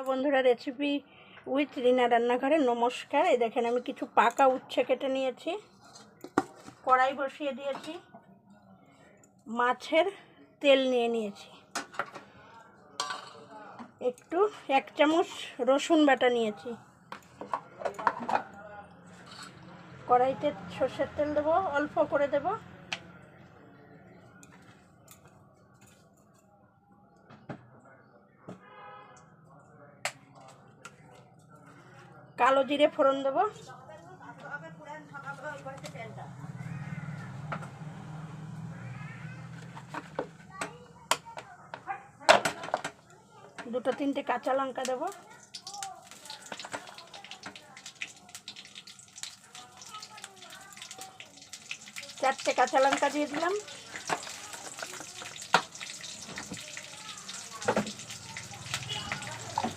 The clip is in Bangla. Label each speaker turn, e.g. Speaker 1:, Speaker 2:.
Speaker 1: বন্ধুরা, রেসিপি উইথ রিনা রান্নাঘরে নমস্কার। এই দেখেন আমি কিছু পাকা উচ্ছে কেটে নিয়েছি, কড়াই বসিয়ে দিয়েছি, মাছের তেল নিয়ে নিয়েছি, একটু 1 চামচ রসুন বাটা নিয়েছি, কড়াইতে সর্ষের তেল দেবো, অল্প করে দেব, কালো জিরে ফোড়ন দেব, দুটো তিনটে কাঁচা লঙ্কা দেব, চারটে কাঁচা লঙ্কা দিয়ে দিলাম,